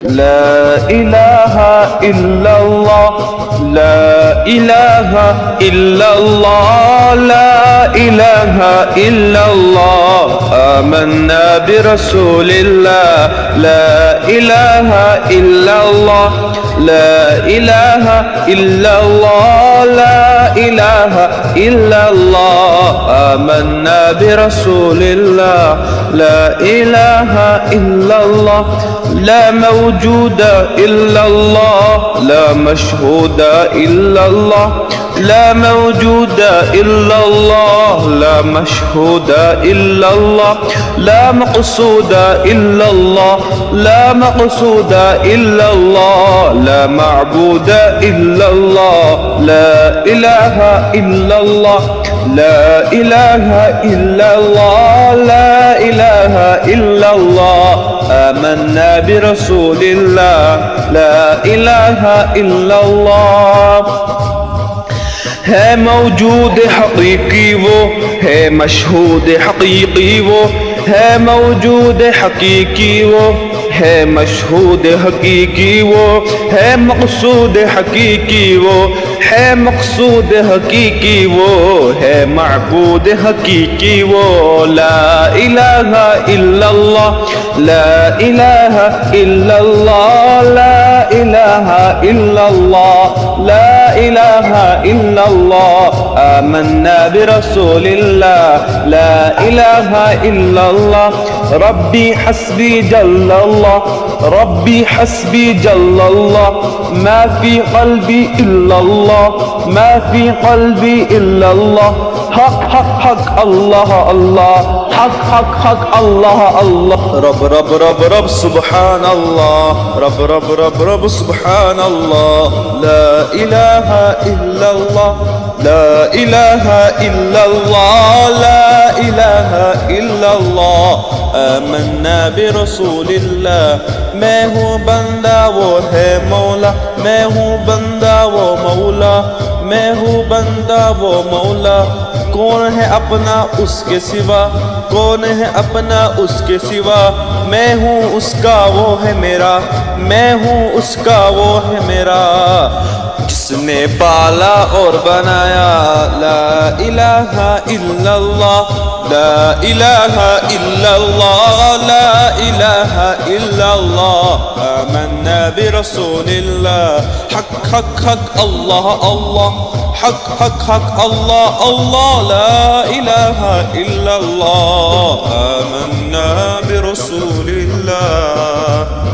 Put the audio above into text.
لا إله إلا الله لا إله إلا الله لا إله إلا الله آمنا برسول الله لا إله إلا الله لا إله إلا الله لا إله إلا الله آمنا برسول الله لا إله إلا الله لا موجود إلا الله لا مشهود إلا الله لا موجود إلا الله لا مشهود إلا الله لا مقصود إلا الله لا مقصود إلا الله لا معبود إلا الله لا إله إلا الله لا إله إلا الله لا إله إلا الله آمنا برسول الله لا إله إلا الله ہے موجود حقیقی وہ ہے مشہود حقیقی وہ ہے موجود حقیقی وہ ہے مشہود حقیقی وہ ہے مقصود حقیقی وہ ہے مقصود حقیقی وہ ہے معبود حقیقی وہ لا الہ الا اللہ لا الہ الا اللہ لا الہ الا اللہ لا الہ الا اللہ آمنا برسول اللہ لا الہ الا اللہ ربی حسبی جل اللہ ربی حسبی جل اللہ ما فی قلبی الا اللہ ما فی قلبی الا اللہ حق حق حق اللہ اللہ حق حق حق اللہ اللہ رب رب رب رب سبحان اللہ رب رب رب رب سبحان اللہ لا الہ الا اللہ لا الہ الا اللہ لا الہ الا اللہ آمنا برسول اللہ میں ہوں بندہ وہ ہے مولا میں ہوں بندہ وہ مولا میں ہوں بندہ وہ مولا کون ہے اپنا اس کے سوا کون ہے اپنا اس کے سوا میں ہوں اس کا وہ ہے میرا میں ہوں اس کا وہ ہے میرا جس نے پالا اور بنایا لا الہ الا اللہ لا الہ الا اللہ لا الہ الا اللہ آمنا برسول اللہ حق حق حق اللہ اللہ حق حق حق اللہ اللہ لا الہ الا اللہ آمنا برسول اللہ